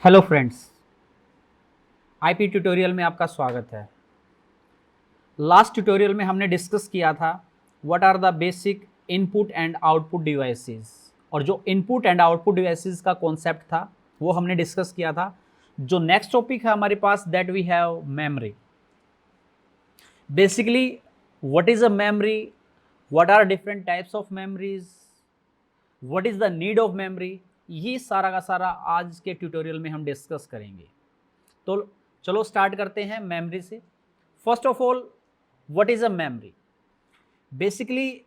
Hello friends, IP tutorial में आपका स्वागत है। लास्ट ट्यूटोरियल में हमने डिस्कस किया था what are the basic input and output devices, और जो इनपुट एंड आउटपुट डिवाइसेस का कॉन्सेप्ट था वो हमने डिस्कस किया था। जो नेक्स्ट टॉपिक है हमारे पास that we have memory. Basically what is a memory, what are different types of memories, what is the need of memory, ये सारा का सारा आज के ट्यूटोरियल में हम डिस्कस करेंगे। तो चलो स्टार्ट करते हैं मेमोरी से। First of all, what is a memory? Basically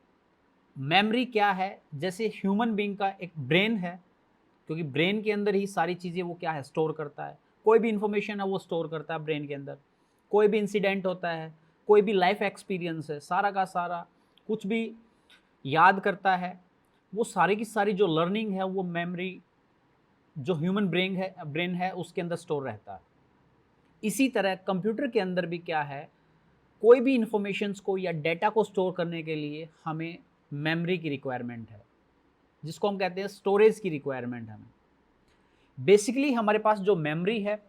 memory क्या है? जैसे ह्यूमन बीइंग का एक ब्रेन है, क्योंकि ब्रेन के अंदर ही सारी चीज़ें वो क्या है, स्टोर करता है। कोई भी इंफॉर्मेशन है वो स्टोर करता है ब्रेन के अंदर। कोई भी इंसिडेंट होता है, कोई भी लाइफ एक्सपीरियंस है, सारा का सारा कुछ भी याद करता है, वो सारी की सारी जो लर्निंग है वो मेमोरी, जो ह्यूमन ब्रेन है उसके अंदर स्टोर रहता है। इसी तरह कंप्यूटर के अंदर भी क्या है, कोई भी इंफॉर्मेशंस को या डेटा को स्टोर करने के लिए हमें मेमोरी की रिक्वायरमेंट है, जिसको हम कहते हैं स्टोरेज की रिक्वायरमेंट हमें। बेसिकली हमारे पास जो मेमोरी है,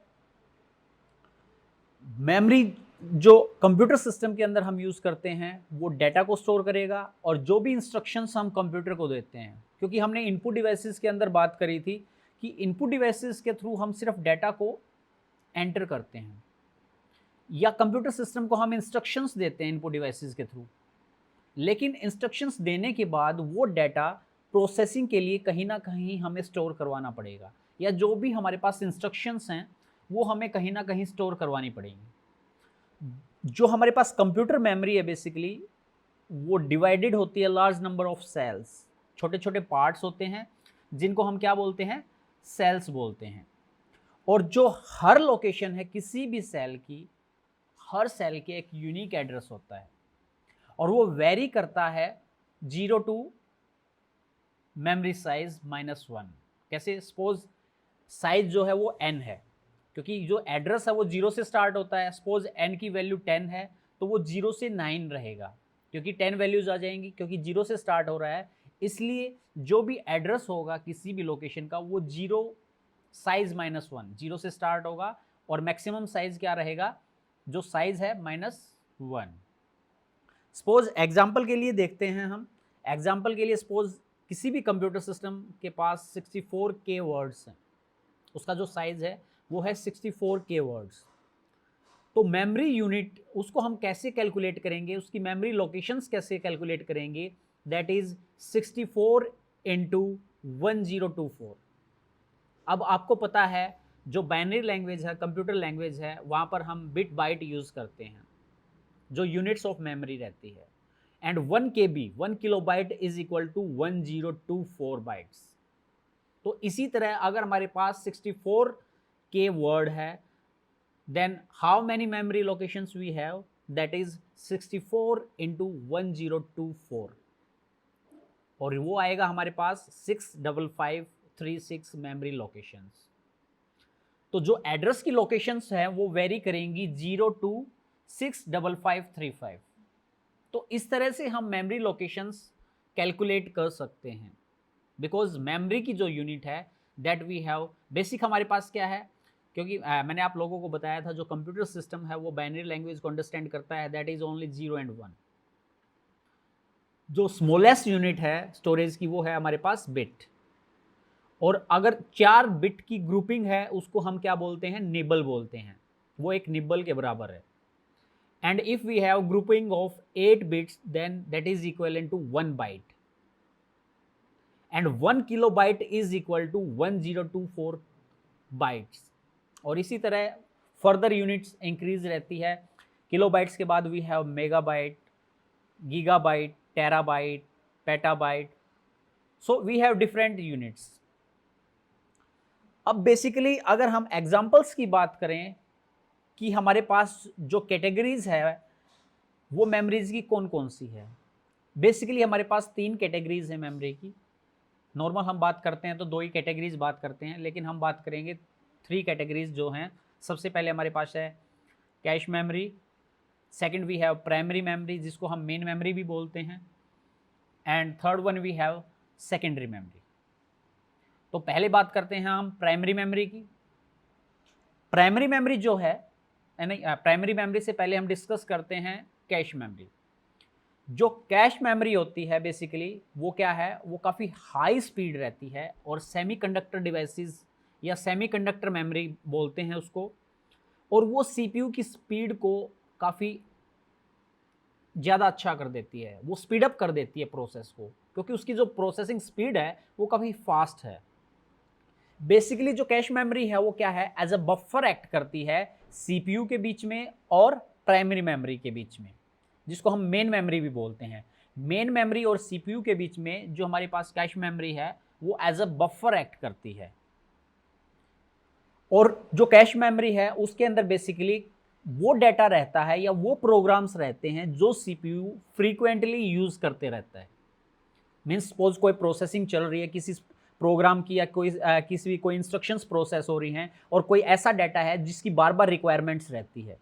मेमोरी जो कंप्यूटर सिस्टम के अंदर हम यूज़ करते हैं वो डेटा को स्टोर करेगा, और जो भी इंस्ट्रक्शंस हम कंप्यूटर को देते हैं, क्योंकि हमने इनपुट डिवाइसेस के अंदर बात करी थी कि इनपुट डिवाइसेस के थ्रू हम सिर्फ डेटा को एंटर करते हैं, या कंप्यूटर सिस्टम को हम इंस्ट्रक्शंस देते हैं इनपुट डिवाइसेस के थ्रू। लेकिन इंस्ट्रक्शंस देने के बाद वो डेटा प्रोसेसिंग के लिए कहीं ना कहीं हमें स्टोर करवाना पड़ेगा, या जो भी हमारे पास इंस्ट्रक्शंस हैं वो हमें कहीं ना कहीं स्टोर करवानी पड़ेंगी। जो हमारे पास कंप्यूटर मेमोरी है बेसिकली वो डिवाइडेड होती है लार्ज नंबर ऑफ सेल्स। छोटे छोटे पार्ट्स होते हैं जिनको हम क्या बोलते हैं, सेल्स बोलते हैं। और जो हर लोकेशन है किसी भी सेल की, हर सेल के एक यूनिक एड्रेस होता है, और वो वेरी करता है 0 टू मेमोरी साइज -1। कैसे? सपोज साइज जो है वो n है, क्योंकि जो एड्रेस है वो 0 से स्टार्ट होता है। सपोज n की वैल्यू 10 है तो वो 0 से 9 रहेगा, क्योंकि 10 वैल्यूज आ जाएंगी, क्योंकि 0 से स्टार्ट हो रहा है। इसलिए जो भी एड्रेस होगा किसी भी लोकेशन का वो 0 साइज -1, 0 से स्टार्ट होगा, और मैक्सिमम साइज क्या रहेगा, जो साइज है -1। सपोज एग्जाम्पल के लिए देखते हैं हम। एग्जाम्पल के लिए सपोज किसी भी कंप्यूटर सिस्टम के पास 64K वर्ड्स हैं, उसका जो साइज है वो है 64K वर्ड्स। तो मेमोरी यूनिट उसको हम कैसे कैलकुलेट करेंगे, उसकी मेमोरी लोकेशंस कैसे कैलकुलेट करेंगे, दैट इज 64 इंटू 1024। अब आपको पता है जो बाइनरी लैंग्वेज है, कंप्यूटर लैंग्वेज है, वहाँ पर हम बिट बाइट यूज़ करते हैं, जो यूनिट्स ऑफ मेमोरी रहती है। And 1 KB, 1 kilobyte is equal to 1024 bytes. तो इसी तरह अगर हमारे पास 64K वर्ड है, then how many memory locations we have, that is 64 into 1024, और वो आएगा हमारे पास 65536 मेमोरी लोकेशंस। तो जो एड्रेस की लोकेशंस हैं वो वेरी करेंगी 0 टू 65535। तो इस तरह से हम मेमोरी लोकेशंस कैलकुलेट कर सकते हैं, बिकॉज मेमोरी की जो यूनिट है दैट वी हैव बेसिक हमारे पास क्या है, क्योंकि मैंने आप लोगों को बताया था जो कंप्यूटर सिस्टम है वो बाइनरी लैंग्वेज को अंडरस्टैंड करता है, दैट इज ओनली 0 एंड 1। जो स्मॉलेस्ट यूनिट है स्टोरेज की वो है हमारे पास बिट, और अगर 4 बिट की ग्रुपिंग है उसको हम क्या बोलते हैं, निबल बोलते हैं। वो एक निबल के बराबर है। And if we have grouping of 8 bits, then that is equivalent to 1 byte, and 1 kilobyte is equal to 1024 bytes। और इसी तरह फर्दर यूनिट्स इंक्रीज रहती है। किलोबाइट्स के बाद we have megabyte, gigabyte, terabyte, petabyte. So we have different units. अब basically अगर हम एग्जांपल्स की बात करें कि हमारे पास जो कैटेगरीज है वो मेमोरीज की कौन कौन सी है, बेसिकली हमारे पास 3 कैटेगरीज है मेमोरी की। नॉर्मल हम बात करते हैं तो 2 ही कैटेगरीज बात करते हैं, लेकिन हम बात करेंगे 3 कैटेगरीज जो हैं। सबसे पहले हमारे पास है cache memory, second we have primary memory जिसको हम मेन मेमोरी भी बोलते हैं, and third one we have secondary memory. तो पहले बात करते हैं हम प्राइमरी मेमोरी की। प्राइमरी मेमोरी जो है नहीं, प्राइमरी मेमोरी से पहले हम डिस्कस करते हैं कैश मेमोरी। जो कैश मेमोरी होती है बेसिकली वो क्या है, वो काफ़ी हाई स्पीड रहती है और सेमीकंडक्टर डिवाइसेस या सेमीकंडक्टर मेमोरी बोलते हैं उसको, और वो सीपीयू की स्पीड को काफ़ी ज़्यादा अच्छा कर देती है, वो स्पीड अप कर देती है प्रोसेस को, क्योंकि उसकी जो प्रोसेसिंग स्पीड है वो काफ़ी फास्ट है। बेसिकली जो कैश मेमोरी है वो क्या है, एज अ बफर एक्ट करती है सीपीयू के बीच में और प्राइमरी मेमोरी के बीच में, जिसको हम मेन मेमोरी भी बोलते हैं। मेन मेमोरी और सीपीयू के बीच में जो हमारे पास कैश मेमोरी है वो एज अ बफर एक्ट करती है। और जो कैश मेमोरी है उसके अंदर बेसिकली वो डाटा रहता है या वो प्रोग्राम्स रहते हैं जो सीपीयू फ्रीक्वेंटली यूज करते रहता है। मीन्स सपोज कोई प्रोसेसिंग चल रही है किसी प्रोग्राम की, या कोई इंस्ट्रक्शंस प्रोसेस हो रही हैं और कोई ऐसा डाटा है जिसकी बार बार रिक्वायरमेंट्स रहती है,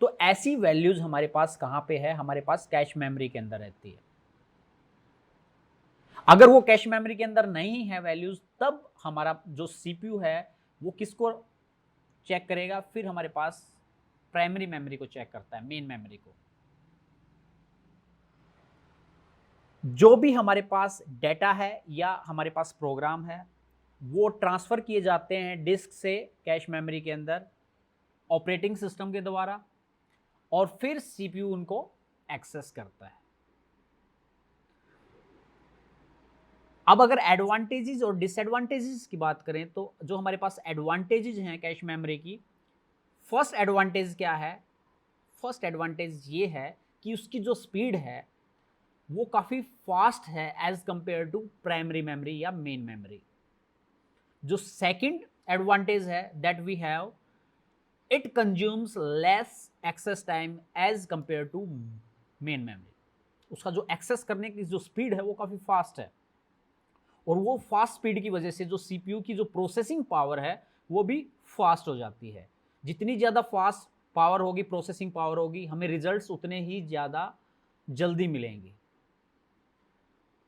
तो ऐसी वैल्यूज हमारे पास कहाँ पे है, हमारे पास कैश मेमोरी के अंदर रहती है। अगर वो कैश मेमोरी के अंदर नहीं है वैल्यूज, तब हमारा जो सीपीयू है वो किसको चेक करेगा, फिर हमारे पास प्राइमरी मेमोरी को चेक करता है, मेन मेमोरी को। जो भी हमारे पास डेटा है या हमारे पास प्रोग्राम है वो ट्रांसफर किए जाते हैं डिस्क से कैश मेमोरी के अंदर ऑपरेटिंग सिस्टम के द्वारा, और फिर सीपीयू उनको एक्सेस करता है। अब अगर एडवांटेजेस और डिसएडवांटेजेस की बात करें तो जो हमारे पास एडवांटेजेस हैं कैश मेमोरी की, फर्स्ट एडवांटेज क्या है, फर्स्ट एडवांटेज ये है कि उसकी जो स्पीड है वो काफ़ी फास्ट है as compare to primary memory या मेन मेमोरी। जो सेकंड एडवांटेज है that we have, it consumes less access time as compare to main memory. उसका जो एक्सेस करने की जो स्पीड है वो काफ़ी फास्ट है, और वो फास्ट स्पीड की वजह से जो सीपीयू की जो प्रोसेसिंग पावर है वो भी फास्ट हो जाती है। जितनी ज़्यादा फास्ट पावर होगी, प्रोसेसिंग पावर होगी, हमें रिजल्ट्स उतने ही ज़्यादा जल्दी मिलेंगे।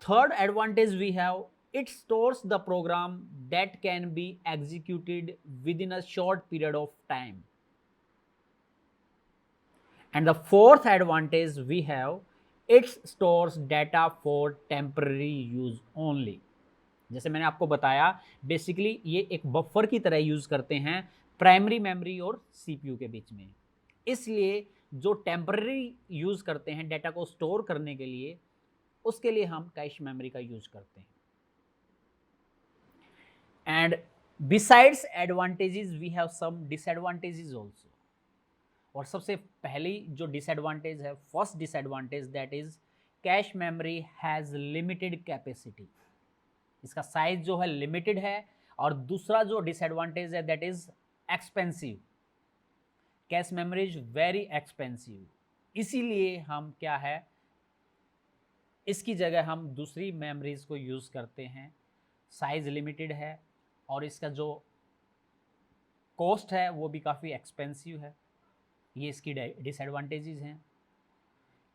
Third advantage we have, it stores the program that can be executed within a short period of time. And the fourth advantage we have, it stores data for temporary use only. जैसे मैंने आपको बताया basically ये एक buffer की तरह use करते हैं प्राइमरी मेमोरी और सीपीयू के बीच में, इसलिए जो टेम्पररी यूज करते हैं डाटा को स्टोर करने के लिए, उसके लिए हम कैश मेमोरी का यूज करते हैं। And besides advantages we have some disadvantages also। और सबसे पहली जो डिसएडवांटेज है, first disadvantage, that is cache memory has limited capacity. इसका साइज जो है लिमिटेड है। और दूसरा जो डिसएडवांटेज है that is expensive. Cache memory is very expensive, इसीलिए हम क्या है, इसकी जगह हम दूसरी मेमोरीज को यूज करते हैं। साइज लिमिटेड है और इसका जो कॉस्ट है वो भी काफ़ी एक्सपेंसिव है। ये इसकी डिसएडवांटेजेस हैं।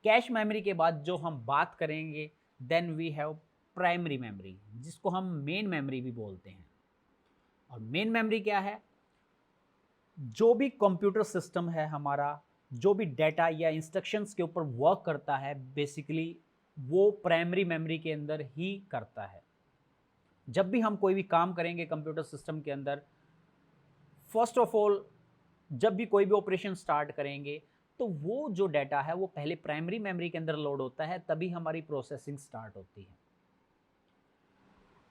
कैश मेमोरी के बाद जो हम बात करेंगे then we have primary memory, जिसको हम मेन मेमोरी भी बोलते हैं। और मेन मेमोरी क्या है, जो भी कंप्यूटर सिस्टम है हमारा, जो भी डाटा या इंस्ट्रक्शंस के ऊपर वर्क करता है बेसिकली वो प्राइमरी मेमोरी के अंदर ही करता है। जब भी हम कोई भी काम करेंगे कंप्यूटर सिस्टम के अंदर, फर्स्ट ऑफ ऑल जब भी कोई भी ऑपरेशन स्टार्ट करेंगे तो वो जो डाटा है वो पहले प्राइमरी मेमोरी के अंदर लोड होता है, तभी हमारी प्रोसेसिंग स्टार्ट होती है।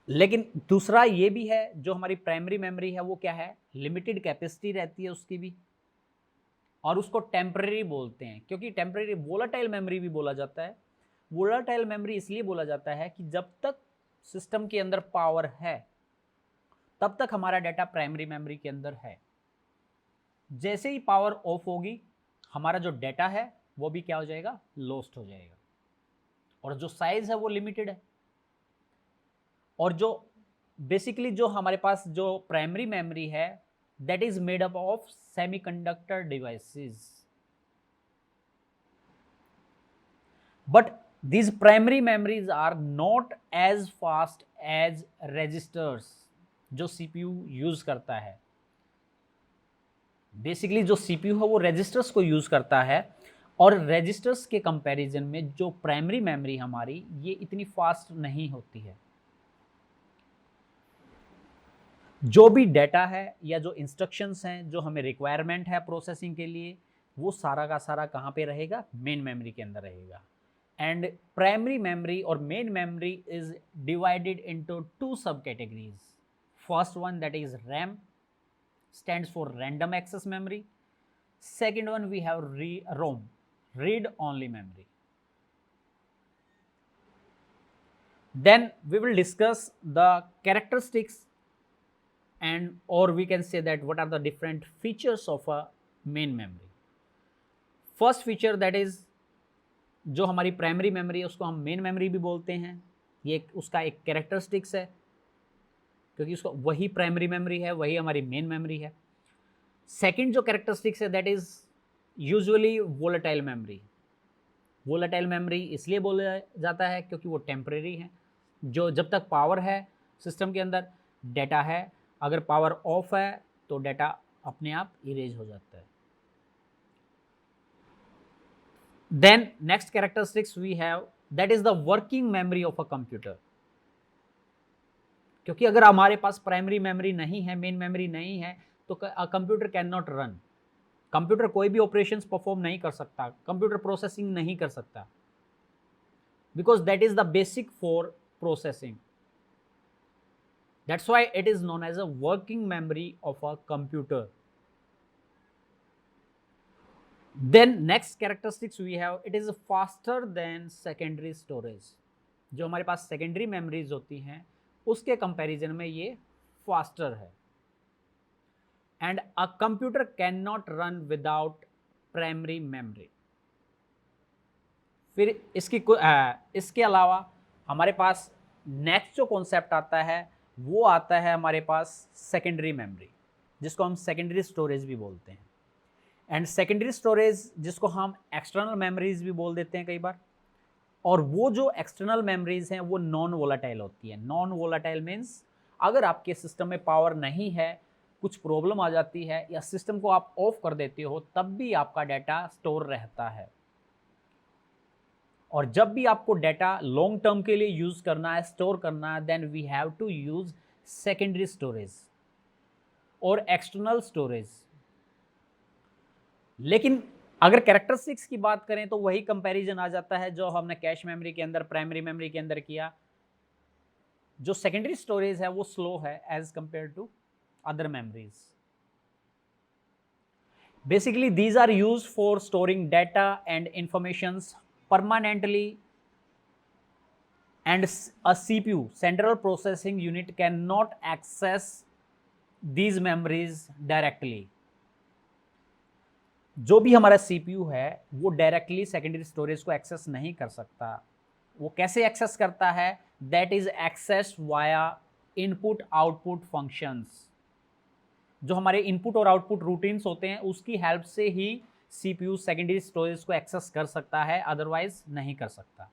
लेकिन दूसरा ये भी है, जो हमारी प्राइमरी मेमोरी है वो क्या है, लिमिटेड कैपेसिटी रहती है उसकी भी, और उसको टेम्पररी बोलते हैं। क्योंकि टेम्पररी वोलाटाइल मेमोरी भी बोला जाता है। वोलाटाइल मेमोरी इसलिए बोला जाता है कि जब तक सिस्टम के अंदर पावर है तब तक हमारा डाटा प्राइमरी मेमोरी के अंदर है। जैसे ही पावर ऑफ होगी हमारा जो डाटा है वो भी क्या हो जाएगा, लॉस्ट हो जाएगा। और जो साइज है वो लिमिटेड है। और जो बेसिकली जो हमारे पास जो प्राइमरी मेमोरी है that is made up of semiconductor devices, but these primary memories are not as fast as registers जो CPU यूज करता है। बेसिकली जो सीपीयू है वो रजिस्टर्स को यूज़ करता है, और रजिस्टर्स के कंपैरिजन में जो प्राइमरी मेमोरी हमारी ये इतनी फास्ट नहीं होती है। जो भी डाटा है या जो इंस्ट्रक्शंस हैं जो हमें रिक्वायरमेंट है प्रोसेसिंग के लिए, वो सारा का सारा कहाँ पे रहेगा? मेन मेमोरी के अंदर रहेगा। एंड प्राइमरी मेमोरी और main memory is divided into two subcategories. First one that is RAM, stands for random access memory. Second one we have ROM, read only memory. Then we will discuss the characteristics and or we can say that what are the different features of a main memory. First feature that is जो हमारी primary memory है उसको हम main memory भी बोलते हैं। ये उसका एक कैरेक्टरिस्टिक्स है, क्योंकि उसको वही प्राइमरी मेमोरी है, वही हमारी मेन मेमोरी है। सेकंड जो कैरेक्टरिस्टिक्स है that is usually volatile memory. Volatile memory इसलिए बोला जाता है क्योंकि वो टेम्परेरी है, जो जब तक पावर है सिस्टम के अंदर डाटा है, अगर पावर ऑफ है तो डाटा अपने आप इरेज हो जाता है। Then next characteristics we have that is the working memory of a computer. क्योंकि अगर हमारे पास प्राइमरी मेमोरी नहीं है, मेन मेमोरी नहीं है, तो computer can not run. Computer कोई भी ऑपरेशंस परफॉर्म नहीं कर सकता, कंप्यूटर प्रोसेसिंग नहीं कर सकता, because that is the basic for processing. That's why it is known as a working memory of a computer. Then next characteristics we have it is faster than secondary storage. जो हमारे पास secondary memories होती हैं उसके comparison में ये faster है। And a computer can not run without primary memory. फिर इसके अलावा हमारे पास नेक्स्ट जो कॉन्सेप्ट आता है वो आता है हमारे पास सेकेंडरी मेमोरी, जिसको हम सेकेंडरी स्टोरेज भी बोलते हैं। एंड सेकेंडरी स्टोरेज जिसको हम एक्सटर्नल मेमोरीज भी बोल देते हैं कई बार, और वो जो एक्सटर्नल मेमोरीज हैं वो नॉन वोलाटाइल होती है। नॉन वोलाटाइल मीन्स अगर आपके सिस्टम में पावर नहीं है, कुछ प्रॉब्लम आ जाती है या सिस्टम को आप ऑफ कर देते हो, तब भी आपका डाटा स्टोर रहता है। और जब भी आपको डाटा लॉन्ग टर्म के लिए यूज करना है, स्टोर करना है, then we have to use secondary storage और एक्सटर्नल स्टोरेज। लेकिन अगर कैरेक्टरिस्टिक्स की बात करें तो वही कंपैरिजन आ जाता है जो हमने कैश मेमोरी के अंदर, प्राइमरी मेमोरी के अंदर किया। जो सेकेंडरी स्टोरेज है वो स्लो है as compare to other memories. Basically these are used for storing data and informations permanently, and a CPU, central processing unit, cannot access these memories directly. जो भी हमारा CPU है वो डायरेक्टली सेकेंडरी स्टोरेज को access नहीं कर सकता। वो कैसे एक्सेस करता है? That is access via input output functions. जो हमारे इनपुट और आउटपुट रूटीन्स होते हैं उसकी हेल्प से ही CPU सेकेंडरी स्टोरेज को एक्सेस कर सकता है, अदरवाइज नहीं कर सकता।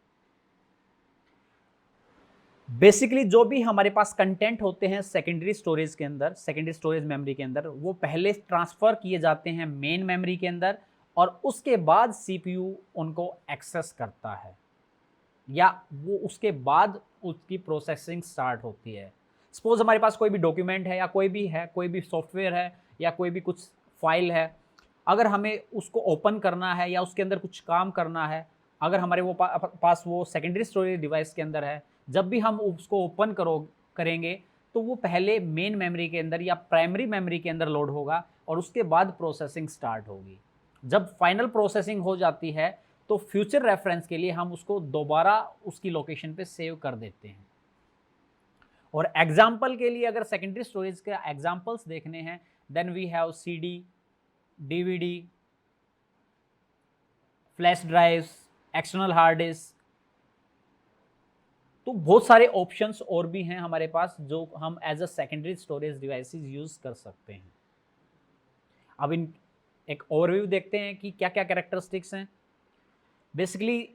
बेसिकली जो भी हमारे पास कंटेंट होते हैं सेकेंडरी स्टोरेज के अंदर, सेकेंडरी स्टोरेज मेमोरी के अंदर, वो पहले ट्रांसफर किए जाते हैं मेन मेमोरी के अंदर, और उसके बाद CPU उनको एक्सेस करता है, या वो उसके बाद उसकी प्रोसेसिंग स्टार्ट होती है। सपोज हमारे पास कोई भी डॉक्यूमेंट है या कोई भी सॉफ्टवेयर है या कोई भी कुछ फाइल है, अगर हमें उसको ओपन करना है या उसके अंदर कुछ काम करना है, अगर हमारे वो पास वो सेकेंडरी स्टोरेज डिवाइस के अंदर है, जब भी हम उसको ओपन करेंगे तो वो पहले मेन मेमोरी के अंदर या प्राइमरी मेमोरी के अंदर लोड होगा और उसके बाद प्रोसेसिंग स्टार्ट होगी। जब फाइनल प्रोसेसिंग हो जाती है तो फ्यूचर रेफरेंस के लिए हम उसको दोबारा उसकी लोकेशन पे सेव कर देते हैं। और एग्जाम्पल के लिए अगर सेकेंडरी स्टोरेज के एग्जाम्पल्स देखने हैं, then we have CD, DVD, flash drives, external hard disk. तो बहुत सारे ऑप्शंस और भी हैं हमारे पास जो हम as a secondary storage devices use कर सकते हैं। अब इन एक ओवरव्यू देखते हैं कि क्या क्या कैरेक्टरिस्टिक्स हैं। बेसिकली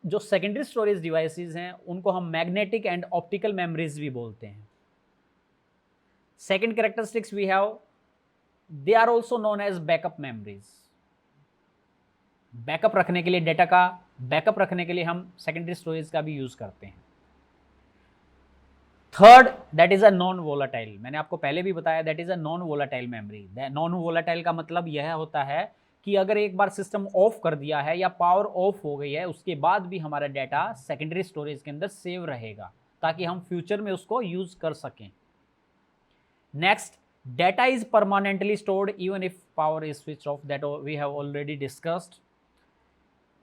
जो सेकेंडरी स्टोरेज डिवाइसेस हैं उनको हम मैग्नेटिक एंड ऑप्टिकल मेमोरीज भी बोलते हैं। Second characteristics we have they are also known as backup memories. Backup रखने के लिए, डेटा का बैकअप रखने के लिए हम सेकेंडरी स्टोरेज का भी यूज करते हैं। Third, that is a non volatile. मैंने आपको पहले भी बताया, that is a non volatile memory. Non volatile का मतलब यह होता है कि अगर एक बार सिस्टम ऑफ कर दिया है या पावर ऑफ हो गई है, उसके बाद भी हमारा डाटा सेकेंडरी स्टोरेज के अंदर सेव रहेगा, ताकि हम फ्यूचर में उसको यूज कर सकें। Next, data is permanently stored even if power is switched off, that we have already discussed.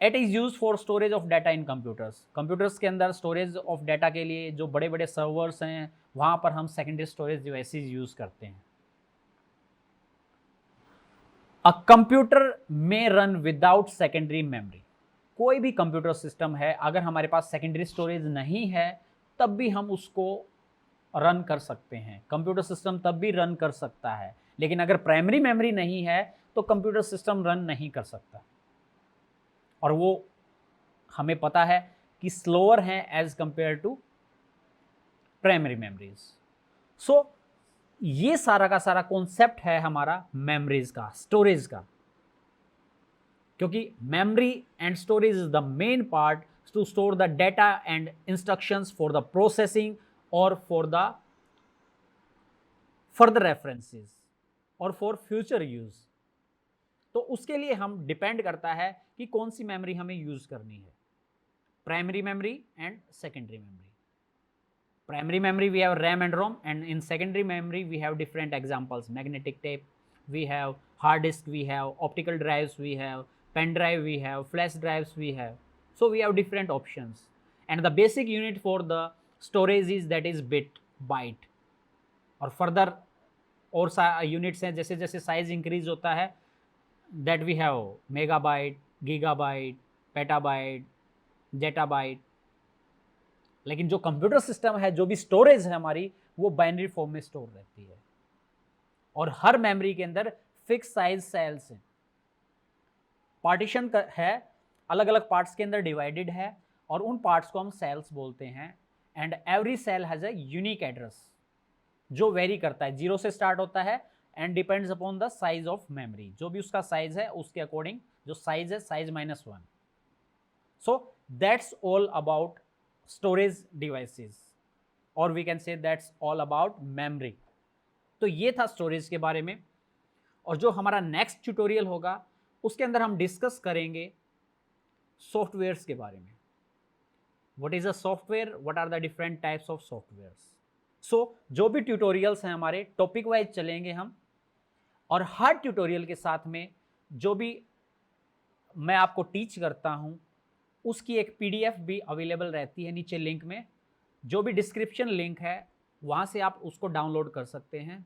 It is used for storage of data in computers. computers के अंदर storage of data के लिए जो बड़े बड़े servers हैं, वहाँ पर हम secondary storage devices use करते हैं। A computer may run without secondary memory. कोई भी कंप्यूटर सिस्टम है, अगर हमारे पास सेकेंडरी स्टोरेज नहीं है तब भी हम उसको रन कर सकते हैं। कंप्यूटर सिस्टम तब भी रन कर सकता है, लेकिन अगर प्राइमरी मेमोरी नहीं है तो कंप्यूटर सिस्टम रन नहीं कर सकता, और वो हमें पता है कि स्लोअर है as compare to primary memories. So ये सारा का सारा कॉन्सेप्ट है हमारा मेमोरीज का, स्टोरेज का, क्योंकि memory and storage is the main part two store the data and instructions for the processing और फॉर द फर्दर रेफरेंसेस और फॉर फ्यूचर यूज। तो उसके लिए हम डिपेंड करता है कि कौन सी मेमोरी हमें यूज करनी है, primary memory and secondary memory. Primary memory we have RAM and ROM, and in secondary memory we have different examples, magnetic tape, we have hard disk, we have optical drives, we have pen drive, we have flash drives, we have, so we have different options. And the basic unit for the storage is that is bit, byte, और further और units हैं, जैसे जैसे size increase होता है, that we have megabyte, gigabyte, petabyte, zettabyte. लेकिन जो computer system है, जो भी स्टोरेज है हमारी, वो बाइनरी फॉर्म में स्टोर रहती है, और हर मेमोरी के अंदर फिक्स साइज सेल्स हैं, पार्टीशन है, अलग अलग पार्ट्स के अंदर डिवाइडेड है, और उन पार्ट्स को हम सेल्स बोलते हैं। And every cell has a unique address जो वेरी करता है, 0 से स्टार्ट होता है and depends upon the size of memory. जो भी उसका साइज है उसके अकॉर्डिंग जो साइज है, size -1। So that's all about storage devices, और we can say that's all about memory. तो ये था स्टोरेज के बारे में, और जो हमारा नेक्स्ट ट्यूटोरियल होगा उसके अंदर हम डिस्कस करेंगे सॉफ्टवेयर्स के बारे में। What is a software? What are the different types of softwares? So जो भी ट्यूटोरियल्स हैं हमारे टॉपिक वाइज चलेंगे हम, और हर ट्यूटोरियल के साथ में जो भी मैं आपको टीच करता हूँ उसकी एक PDF भी अवेलेबल रहती है नीचे लिंक में, जो भी डिस्क्रिप्शन लिंक है वहाँ से आप उसको डाउनलोड कर सकते हैं।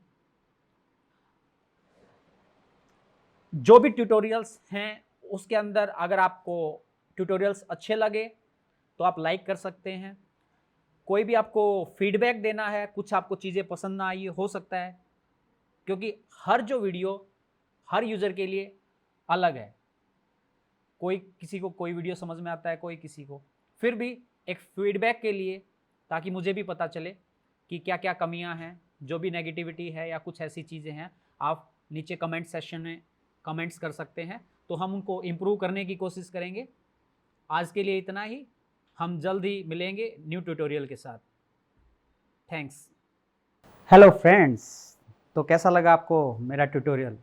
जो भी ट्यूटोरियल्स हैं उसके अंदर अगर आपको ट्यूटोरियल्स अच्छे लगे तो आप लाइक कर सकते हैं। कोई भी आपको फीडबैक देना है, कुछ आपको चीज़ें पसंद ना आई हो सकता है, क्योंकि हर जो वीडियो हर यूज़र के लिए अलग है। कोई किसी को कोई वीडियो समझ में आता है, कोई किसी को, फिर भी एक फीडबैक के लिए, ताकि मुझे भी पता चले कि क्या क्या कमियां हैं, जो भी नेगेटिविटी है या कुछ ऐसी चीज़ें हैं, आप नीचे कमेंट सेक्शन में कमेंट्स कर सकते हैं, तो हम उनको इम्प्रूव करने की कोशिश करेंगे। आज के लिए इतना ही, हम जल्द ही मिलेंगे न्यू ट्यूटोरियल के साथ। थैंक्स। हेलो फ्रेंड्स, तो कैसा लगा आपको मेरा ट्यूटोरियल?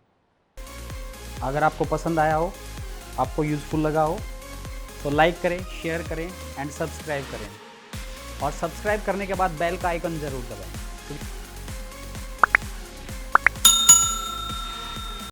अगर आपको पसंद आया हो, आपको यूज़फुल लगा हो, तो लाइक करें, शेयर करें एंड सब्सक्राइब करें, और सब्सक्राइब करने के बाद बेल का आइकन ज़रूर दबाएं।